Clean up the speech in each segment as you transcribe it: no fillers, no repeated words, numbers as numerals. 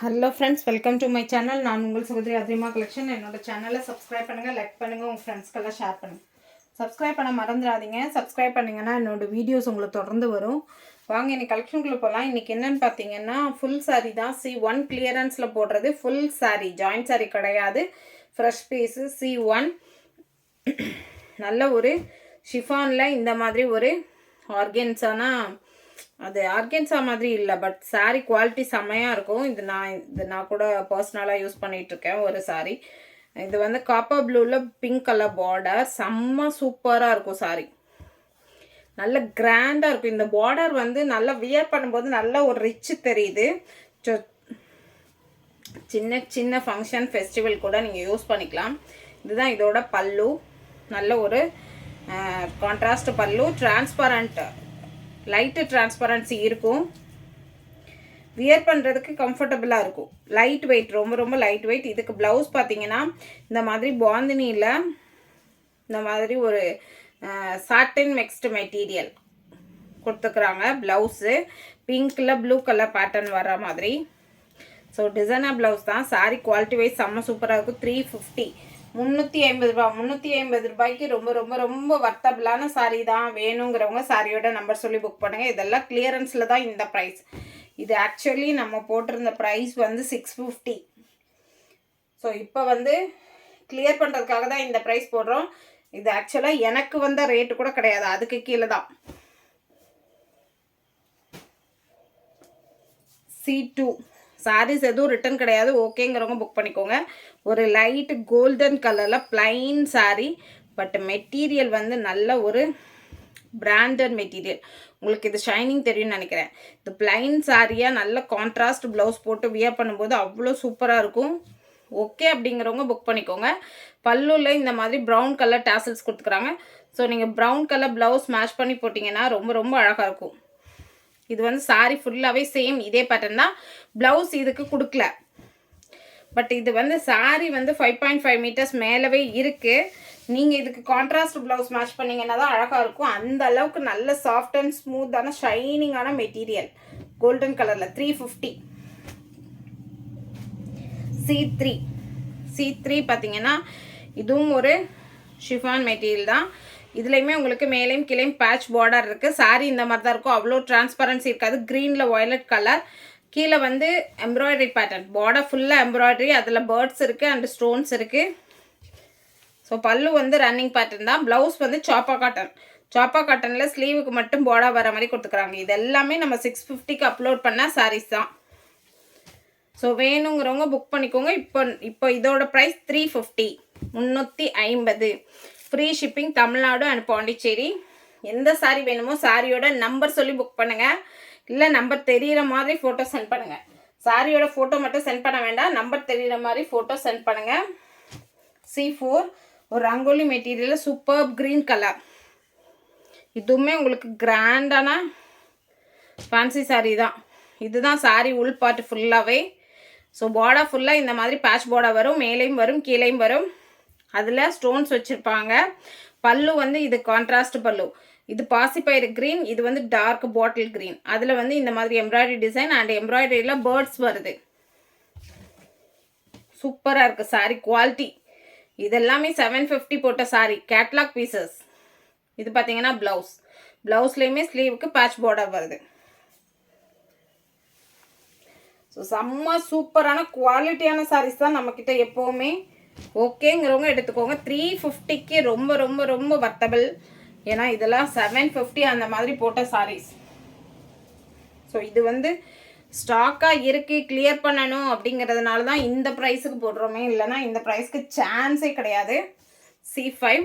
Hello friends, welcome to my channel. நான் உங்கள் சகோதரி அதிரிமா கலெக்ஷன். என்னோட சேனலை சப்ஸ்கிரைப் பண்ணுங்கள், லைக் பண்ணுங்கள், உங்கள் ஃப்ரெண்ட்ஸ்க்கெல்லாம் ஷேர் பண்ணுங்கள். சப்ஸ்கிரைப் பண்ண மறந்துடாதீங்க. சப்ஸ்கிரைப் பண்ணிங்கன்னா என்னோடய வீடியோஸ் உங்களுக்கு தொடர்ந்து வரும். வாங்க இன்றைக்கி கலெக்ஷனுக்குள்ளே போகலாம். இன்றைக்கி என்னென்னு பார்த்தீங்கன்னா ஃபுல் சாரீ தான். C1 கிளியரன்ஸில் போடுறது ஃபுல் சாரீ, ஜாயின்ட் சாரீ கிடையாது. Fresh piece C1. நல்ல ஒரு ஷிஃபானில் இந்த மாதிரி ஒரு ஆர்கென்ஸானா, அது ஆர்கென்ஸா மாதிரி இல்லை, பட் சாரீ குவாலிட்டி செம்மையாக இருக்கும். இது நான் கூட பர்சனலாக யூஸ் பண்ணிகிட்ருக்கேன் ஒரு சாரீ. இது வந்து காப்பர் ப்ளூவில் பிங்க் கலர் பார்டர், செம்ம சூப்பராக இருக்கும் சாரீ. நல்ல கிராண்டாக இருக்கும். இந்த பார்டர் வந்து நல்லா வியர் பண்ணும்போது நல்ல ஒரு ரிச்சு தெரியுது. சின்ன சின்ன ஃபங்க்ஷன் ஃபெஸ்டிவல் கூட நீங்கள் யூஸ் பண்ணிக்கலாம். இதுதான் இதோட பல்லு. நல்ல ஒரு கான்ட்ராஸ்ட் பல்லு, டிரான்ஸ்பரண்ட், லைட்டு டிரான்ஸ்பரன்சி இருக்கும். வியர் பண்ணுறதுக்கு கம்ஃபர்டபுளாக இருக்கும். லைட் வெயிட், ரொம்ப ரொம்ப லைட் வெயிட். இதுக்கு ப்ளவுஸ் பார்த்தீங்கன்னா இந்த மாதிரி பாந்தினியில் இந்த மாதிரி ஒரு சாட்டின் மிக்ஸ்டு மெட்டீரியல் கொடுத்துக்கிறாங்க. ப்ளவுஸு பிங்க்கில் ப்ளூ கலர் பேட்டர்ன் வர மாதிரி. ஸோ டிசைனர் ப்ளவுஸ் தான். சாரீ குவாலிட்டி வைஸ் செம்ம சூப்பராக இருக்கும். 350, 350 ரூபா. 350 ரூபாய்க்கு ரொம்ப ரொம்ப ரொம்ப வர்த்தபிளான சாரீ தான். வேணுங்கிறவங்க சாரியோட நம்பர் சொல்லி புக் பண்ணுங்கள். இதெல்லாம் கிளியரன்ஸில் தான் இந்த ப்ரைஸ். இது ஆக்சுவலி நம்ம போட்டிருந்த ப்ரைஸ் வந்து 650. ஸோ இப்போ வந்து கிளியர் பண்ணுறதுக்காக தான் இந்த ப்ரைஸ் போடுறோம். இது ஆக்சுவலாக எனக்கு வந்த ரேட்டு கூட கிடையாது, அதுக்கு கீழே தான். C2 சாரீஸ் எதுவும் ரிட்டன் கிடையாது. ஓகேங்கிறவங்க புக் பண்ணிக்கோங்க. ஒரு லைட் கோல்டன் கலரில் பிளைன் சாரீ, பட் மெட்டீரியல் வந்து நல்ல ஒரு பிராண்டட் மெட்டீரியல். உங்களுக்கு இது ஷைனிங் தெரியும்னு நினைக்கிறேன். இது பிளைன் சாரியாக நல்ல கான்ட்ராஸ்ட் ப்ளவுஸ் போட்டு வியர் பண்ணும்போது அவ்வளோ சூப்பராக இருக்கும். ஓகே அப்படிங்கிறவங்க புக் பண்ணிக்கோங்க. பல்லுவில் இந்த மாதிரி ப்ரௌன் கலர் டாசல்ஸ் கொடுத்துக்கிறாங்க. ஸோ நீங்கள் ப்ரௌன் கலர் ப்ளவுஸ் மேட்ச் பண்ணி போட்டிங்கன்னா ரொம்ப ரொம்ப அழகாக இருக்கும். இது வந்து சாரீ ஃபுல்லாகவே சேம் இதே பேட்டர்ன் தான். ப்ளவுஸ் இதுக்கு கொடுக்கல, பட் இது வந்து சாரீ வந்து 5.5 மீட்டர்ஸ் மேலவே இருக்குது. நீங்கள் இதுக்கு கான்ட்ராஸ்ட் ப்ளவுஸ் மேட்ச் பண்ணிங்கன்னா தான் அழகாக இருக்கும். அந்த அளவுக்கு நல்ல சாஃப்ட் அண்ட் ஸ்மூத்தான ஷைனிங்கான மெட்டீரியல். கோல்டன் கலரில் 350. C3 பார்த்தீங்கன்னா இதுவும் ஒரு ஷிஃபான் மெட்டீரியல் தான். இதுலேயுமே உங்களுக்கு மேலேயும் கீழேயும் பேட்ச் பார்டர் இருக்குது. சாரீ இந்த மாதிரி தான் இருக்கும். அவ்வளோ டிரான்ஸ்பரன்சி இருக்காது. க்ரீனில் வயலட் கலர், கீழே வந்து எம்ப்ராய்டரி பேட்டர்ன். பார்டர் ஃபுல்லாக எம்ப்ராய்டரி, அதில் பேர்ட்ஸ் இருக்குது அண்ட் ஸ்டோன்ஸ் இருக்குது. ஸோ பல்லு வந்து ரன்னிங் பேட்டர்ன் தான். ப்ளவுஸ் வந்து சாப்பா காட்டனில் ஸ்லீவுக்கு மட்டும் பார்டர் வர மாதிரி கொடுத்துக்கிறாங்க. இது எல்லாமே நம்ம 650க்கு அப்லோட் பண்ண சாரீஸ் தான். ஸோ வேணுங்கிறவங்க புக் பண்ணிக்கோங்க. இப்போ இதோட price 350, 350. Free shipping Tamil Nadu and Pondicherry. எந்த சாரீ வேணுமோ சாரியோட நம்பர் சொல்லி புக் பண்ணுங்கள். இல்லை நம்பர் தெரிகிற மாதிரி ஃபோட்டோ சென்ட் பண்ணுங்கள். சாரியோட ஃபோட்டோ மட்டும் சென்ட் பண்ண வேண்டாம், நம்பர் தெரிகிற மாதிரி ஃபோட்டோ சென்ட் பண்ணுங்கள். C4 ஒரு ரங்கோலி மெட்டீரியலில் சூப்பர் க்ரீன் கலர். இதுவுமே உங்களுக்கு கிராண்டான ஃபேன்சி சாரீ தான். இதுதான் சாரீ உள் பாட்டு ஃபுல்லாகவே. ஸோ பார்டர் ஃபுல்லாக இந்த மாதிரி பேட்ச் பார்டர் வரும். மேலேயும் வரும் கீழேயும் வரும். அதில் ஸ்டோன்ஸ் வச்சுருப்பாங்க. பல்லு வந்து இது கான்ட்ராஸ்ட் பல்லு. இது பாசிப்பயிறு க்ரீன், இது வந்து டார்க் பாட்டில் க்ரீன். அதில் வந்து இந்த மாதிரி எம்ப்ராய்டரி டிசைன் அண்ட் எம்ப்ராய்டரியில் பேர்ட்ஸ் வருது. சூப்பராக இருக்குது சாரீ குவாலிட்டி. இதெல்லாமே 750 போட்ட சாரீ, கேட்லாக் பீசஸ். இது பார்த்தீங்கன்னா ப்ளவுஸ்லேயுமே ஸ்லீவுக்கு பேட்ச் பார்டர் வருது. ஸோ செம்ம சூப்பரான குவாலிட்டியான சாரீஸ் தான் நம்மக்கிட்ட எப்போவுமே. ஓகேங்கிறவங்க எடுத்துக்கோங்க. 350க்கு ரொம்ப ரொம்ப ரொம்ப வர்த்தபிள். ஏன்னா இதெல்லாம் 750 அந்த மாதிரி போட்ட சாரீஸ். ஸோ இது வந்து ஸ்டாக்காக இருக்குது, கிளியர் பண்ணணும் அப்படிங்கிறதுனால தான் இந்த ப்ரைஸுக்கு போடுறோமே. இல்லைனா இந்த ப்ரைஸ்க்கு சான்ஸே கிடையாது. C5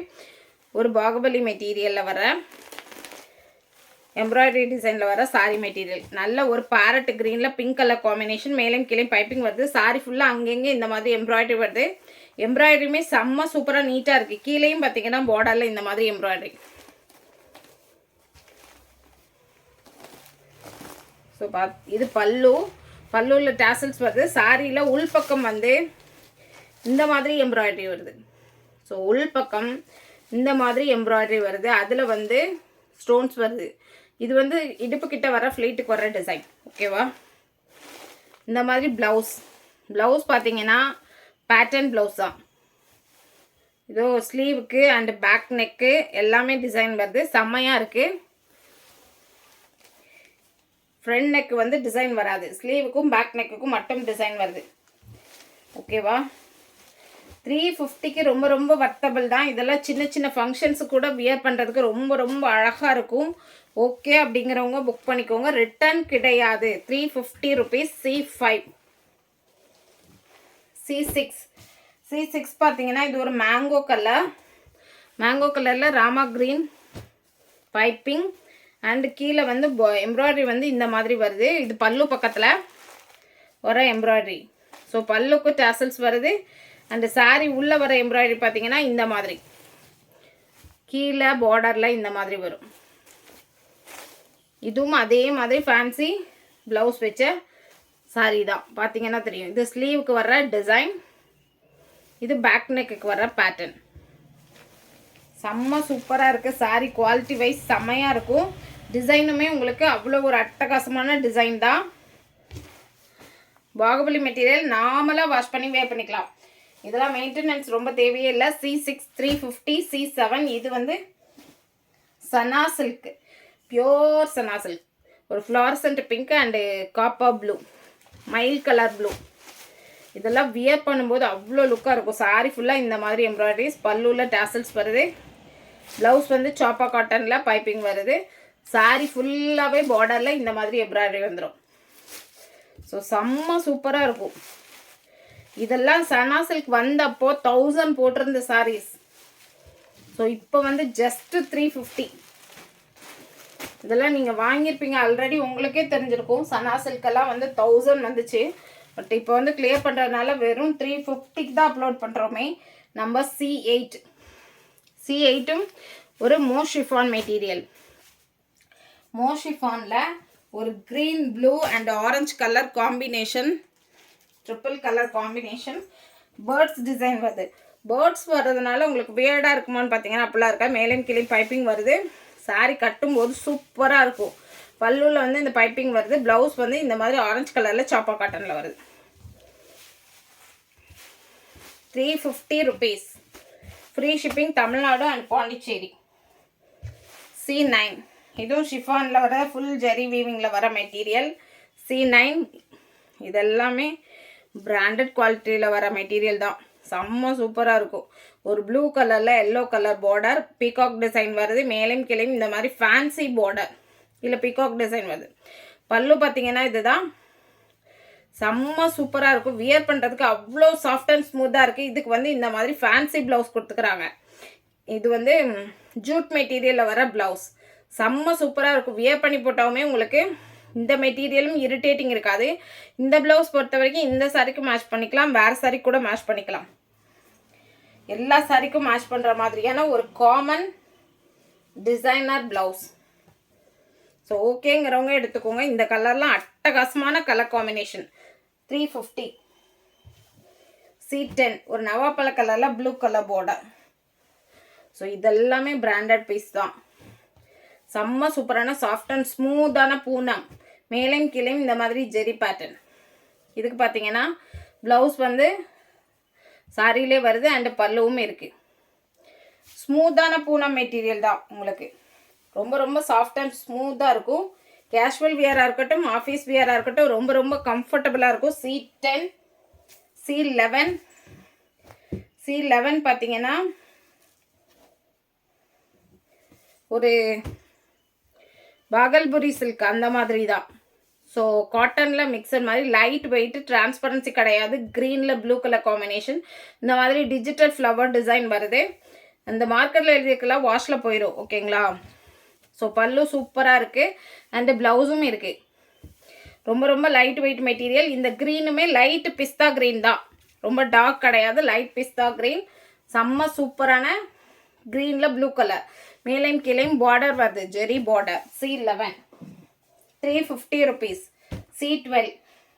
ஒரு பாகுபலி மெட்டீரியலில் வர எம்ப்ராய்டரி டிசைனில் வர சாரீ மெட்டீரியல். நல்ல ஒரு பேரட் க்ரீனில் பிங்க் கலர் காம்பினேஷன். மேலேயும் கீழே பைப்பிங் வருது. சாரீ ஃபுல்லாக அங்கங்கே இந்த மாதிரி எம்ப்ராய்டரி வருது. எம்ப்ராய்டரியுமே செம்ம சூப்பராக நீட்டாக இருக்குது. கீழேயும் பார்த்தீங்கன்னா பார்டரில் இந்த மாதிரி எம்ப்ராய்டரி. ஸோ இது பல்லுவில் டாசல்ஸ் வருது. சாரியில் உள்பக்கம் வந்து இந்த மாதிரி எம்ப்ராய்டரி வருது. ஸோ உள்பக்கம் இந்த மாதிரி எம்ப்ராய்டரி வருது. அதில் வந்து ஸ்டோன்ஸ் வருது. இது வந்து இடுப்பு கிட்ட வர ஃப்ளீட்டுக்கு வர டிசைன். ஓகேவா? இந்த மாதிரி ப்ளவுஸ் ப்ளவுஸ் பார்த்தீங்கன்னா பேட்டர்ன் ப்ளவுஸ் தான். இதோ ஸ்லீவுக்கு அண்டு பேக் நெக்கு எல்லாமே டிசைன் வருது, செம்மையாக இருக்குது. ஃப்ரண்ட் நெக் வந்து டிசைன் வராது, ஸ்லீவுக்கும் பேக் நெக்குக்கும் மட்டும் டிசைன் வருது. ஓகேவா? 350க்கு ரொம்ப ரொம்ப வர்த்தபிள் தான். இதெல்லாம் சின்ன சின்ன ஃபங்க்ஷன்ஸு கூட வியர் பண்ணுறதுக்கு ரொம்ப ரொம்ப அழகாக இருக்கும். ஓகே அப்படிங்கிறவங்க புக் பண்ணிக்கோங்க, ரிட்டர்ன் கிடையாது. 350 ருபீஸ். C5 C6 பார்த்தீங்கன்னா இது ஒரு மேங்கோ கலர். மேங்கோ கலரில் ராமா க்ரீன் பைப்பிங் அண்டு கீழே வந்து எம்ப்ராய்டரி வந்து இந்த மாதிரி வருது. இது பல்லு பக்கத்தில் வர எம்ப்ராய்டரி. ஸோ பல்லுக்கு டேசல்ஸ் வருது. அண்டு சாரீ உள்ளே வர எம்ப்ராய்டரி பார்த்தீங்கன்னா இந்த மாதிரி கீழே பார்டரில் இந்த மாதிரி வரும். இதுவும் அதே மாதிரி ஃபேன்சி ப்ளவுஸ் வச்ச சாரீ தான். பார்த்தீங்கன்னா தெரியும். இது ஸ்லீவுக்கு வர்ற டிசைன், இது பேக் நெக்குக்கு வர்ற பேட்டர்ன். செம்ம சூப்பராக இருக்குது. சாரீ குவாலிட்டி வைஸ் செம்மையாக இருக்கும். டிசைனுமே உங்களுக்கு அவ்வளோ ஒரு அட்டகாசமான டிசைன் தான். பாகுபலி மெட்டீரியல் நார்மலாக வாஷ் பண்ணி வேர் பண்ணிக்கலாம். இதெல்லாம் மெயின்டெனன்ஸ் ரொம்ப தேவையே இல்லை. C6 350. C7 இது வந்து சனா சில்க், பியோர் சனா சில்க். ஒரு fluorescent pink and copper blue, mile colour blue. இதெல்லாம் வியர் பண்ணும்போது அவ்வளோ லுக்காக இருக்கும். சாரி ஃபுல்லாக இந்த மாதிரி எம்ப்ராய்டரிஸ், பல்லுவில் டேசல்ஸ் வருது. ப்ளவுஸ் வந்து சாப்பா காட்டனில் பைப்பிங் வருது. சாரி ஃபுல்லாகவே பார்டரில் இந்த மாதிரி எம்ப்ராய்டரி வந்துடும். ஸோ செம்ம சூப்பராக இருக்கும். இதெல்லாம் சனா சில்க் வந்தப்போ 1000 போட்டிருந்த சாரீஸ். ஸோ இப்போ வந்து ஜஸ்ட்டு 350. இதெல்லாம் நீங்கள் வாங்கியிருப்பீங்க ஆல்ரெடி, உங்களுக்கே தெரிஞ்சிருக்கும். சனா சில்கெல்லாம் வந்து 1000 வந்துச்சு. பட் இப்போ வந்து கிளியர் பண்ணுறதுனால வெறும் 350க்கு தான் அப்லோட் பண்ணுறோமே. நம்பர் C8ம் ஒரு மோஷிஃபான் மெட்டீரியல். மோஷிஃபானில் ஒரு green blue and orange colour combination, triple colour combination. Birds design வருது. பேர்ட்ஸ் வர்றதுனால உங்களுக்கு வியர்டாக இருக்குமான்னு பார்த்தீங்கன்னா அப்படிலாம் இருக்கா. மேலும் கீழே பைப்பிங் வருது. சாரீ கட்டும்போது சூப்பராக இருக்கும். பல்லுவில் வந்து இந்த பைப்பிங் வருது. ப்ளவுஸ் வந்து இந்த மாதிரி ஆரஞ்சு கலரில் சாப்பா காட்டனில் வருது. 350 rupees. Free shipping Tamil Nadu and Pondicherry. C9 இதுவும் ஷிஃபானில் வர ஃபுல் ஜெரி வீவிங்கில் வர மெட்டீரியல். C9 இதெல்லாமே பிராண்டட் குவாலிட்டியில் வர மெட்டீரியல் தான். செம்ம சூப்பராக இருக்கும். ஒரு ப்ளூ கலரில் yellow colour border, peacock design வருது. மேலேயும் கீழேயும் இந்த மாதிரி ஃபேன்சி பார்டர், இல்லை பீகாக் டிசைன் வருது. பல்லு பார்த்தீங்கன்னா இதுதான். செம்ம சூப்பராக இருக்கும். வியர் பண்ணுறதுக்கு அவ்வளோ சாஃப்ட் அண்ட் ஸ்மூத்தாக இருக்குது. இதுக்கு வந்து இந்த மாதிரி ஃபேன்சி ப்ளவுஸ் கொடுத்துக்கிறாங்க. இது வந்து ஜூட் மெட்டீரியலில் வர ப்ளவுஸ். செம்ம சூப்பராக இருக்கும். வியர் பண்ணி போட்டாலுமே உங்களுக்கு இந்த மெட்டீரியலும் இரிட்டேட்டிங் இருக்காது. இந்த ப்ளவுஸ் பொறுத்த வரைக்கும் இந்த சாரிக்கு மேட்ச் பண்ணிக்கலாம், வேறு சாரி கூட மேட்ச் பண்ணிக்கலாம். எல்லா சாரிக்கும் மேட்ச் பண்ணுற மாதிரியான ஒரு காமன் டிசைனர் ப்ளவுஸ். ஸோ ஓகேங்கிறவங்க எடுத்துக்கோங்க. இந்த கலர்லாம் அட்டகாசமான கலர் காம்பினேஷன். 350. C10 ஒரு நவாப்பழ கலரில் ப்ளூ கலர் பார்டர். ஸோ இதெல்லாமே பிராண்டட் பீஸ் தான். செம்ம சூப்பரான சாஃப்ட் அண்ட் ஸ்மூத்தான பூனம். மேலேயும் கீழேயும் இந்த மாதிரி ஜெரி பேட்டர்ன். இதுக்கு பார்த்தீங்கன்னா ப்ளவுஸ் வந்து சாரியிலே வருது அண்டு பல்லுவும் இருக்குது. ஸ்மூத்தான பூனம் மெட்டீரியல் தான் உங்களுக்கு. ரொம்ப ரொம்ப சாஃப்ட் அண்ட் ஸ்மூத்தாக இருக்கும். கேஷுவல் வியராக இருக்கட்டும், ஆஃபீஸ் வியராக இருக்கட்டும், ரொம்ப ரொம்ப கம்ஃபர்டபுளாக இருக்கும். C10 C11 பார்த்தீங்கன்னா ஒரு பாகல்புரி சில்க் அந்த மாதிரி தான். ஸோ காட்டனில் மிக்சர் மாதிரி லைட் வெயிட், டிரான்ஸ்பரன்சி கிடையாது. க்ரீனில் ப்ளூ கலர் காம்பினேஷன். இந்த மாதிரி டிஜிட்டல் ஃப்ளவர் டிசைன் வருது. அந்த மார்க்கெட்டில் எழுதியிருக்கலாம் வாஷில் போயிடும். ஓகேங்களா? ஸோ பல்லு சூப்பராக இருக்குது அண்டு ப்ளவுஸும் இருக்குது. ரொம்ப ரொம்ப லைட் வெயிட் மெட்டீரியல். இந்த க்ரீனுமே லைட் பிஸ்தா க்ரீன் தான், ரொம்ப டார்க் கிடையாது. லைட் பிஸ்தா க்ரீன். செம்ம சூப்பரான க்ரீனில் ப்ளூ கலர். மேலேயும் கீழேயும் பார்டர் வருது, ஜெரி பார்டர். C11 350 rupees. C12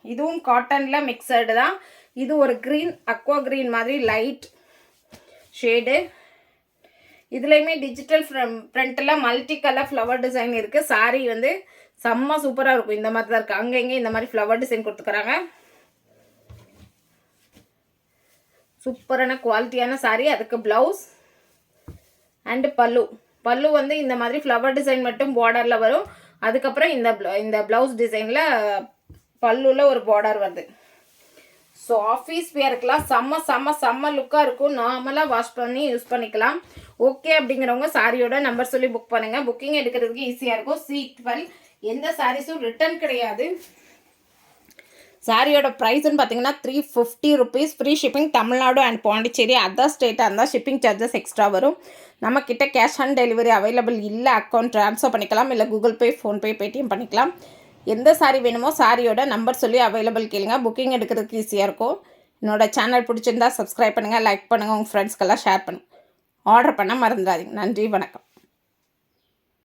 இதுவும் காட்டனில் மிக்சர்டு தான். இது ஒரு க்ரீன், அக்வா க்ரீன் மாதிரி லைட் ஷேடு. இதுலேயுமே டிஜிட்டல் ஃப்ரண்ட்டில் மல்டி கலர் ஃப்ளவர் டிசைன் இருக்குது. சாரீ வந்து செம்ம சூப்பராக இருக்கும். இந்த மாதிரி தான் இருக்குது. அங்கே இங்கே இந்த மாதிரி ஃப்ளவர் டிசைன் கொடுத்துக்கிறாங்க. சூப்பரான குவாலிட்டியான saree. அதுக்கு ப்ளவுஸ் அண்டு பல்லு வந்து இந்த மாதிரி ஃப்ளவர் டிசைன் மட்டும் பார்டரில் வரும். அதுக்கப்புறம் இந்த ப்ளவுஸ் டிசைனில் பல்லுவில் ஒரு பார்டர் வருது. ஸோ ஆஃபீஸ் வேர்க்கெலாம் செம்ம லுக்காக இருக்கும். நார்மலாக வாஷ் பண்ணி யூஸ் பண்ணிக்கலாம். ஓகே அப்படிங்கிறவங்க சாரியோட நம்பர் சொல்லி புக் பண்ணுங்கள். புக்கிங் எடுக்கிறதுக்கு ஈஸியாக இருக்கும். C12 எந்த சாரீஸும் ரிட்டர்ன் கிடையாது. சாரியோட ப்ரைஸ்ன்னு பார்த்தீங்கன்னா 350 rupees. Free shipping. Tamil Nadu and Pondicherry other ஸ்டேட்டாக இருந்தால் ஷிப்பிங் சார்ஜஸ் எக்ஸ்ட்ரா வரும். நம்மக்கிட்ட கேஷ் ஆன் டெலிவரி அவைலபிள் இல்லை. அக்கௌண்ட் ட்ரான்ஸ்ஃபர் பண்ணிக்கலாம், இல்லை கூகுள் பே, ஃபோன்பே, பேடிஎம் பண்ணிக்கலாம். எந்த சாரி வேணுமோ சாரியோட நம்பர் சொல்லி அவைலபிள் கேளுங்க. புக்கிங் எடுக்கிறதுக்கு ஈஸியாக இருக்கும். என்னோட சேனல் பிடிச்சிருந்தா சப்ஸ்கிரைப் பண்ணுங்கள், லைக் பண்ணுங்கள், உங்கள் ஃப்ரெண்ட்ஸ்க்கெல்லாம் ஷேர் பண்ணுங்கள். ஆர்டர் பண்ண மறந்துடாதீங்க. நன்றி, வணக்கம்.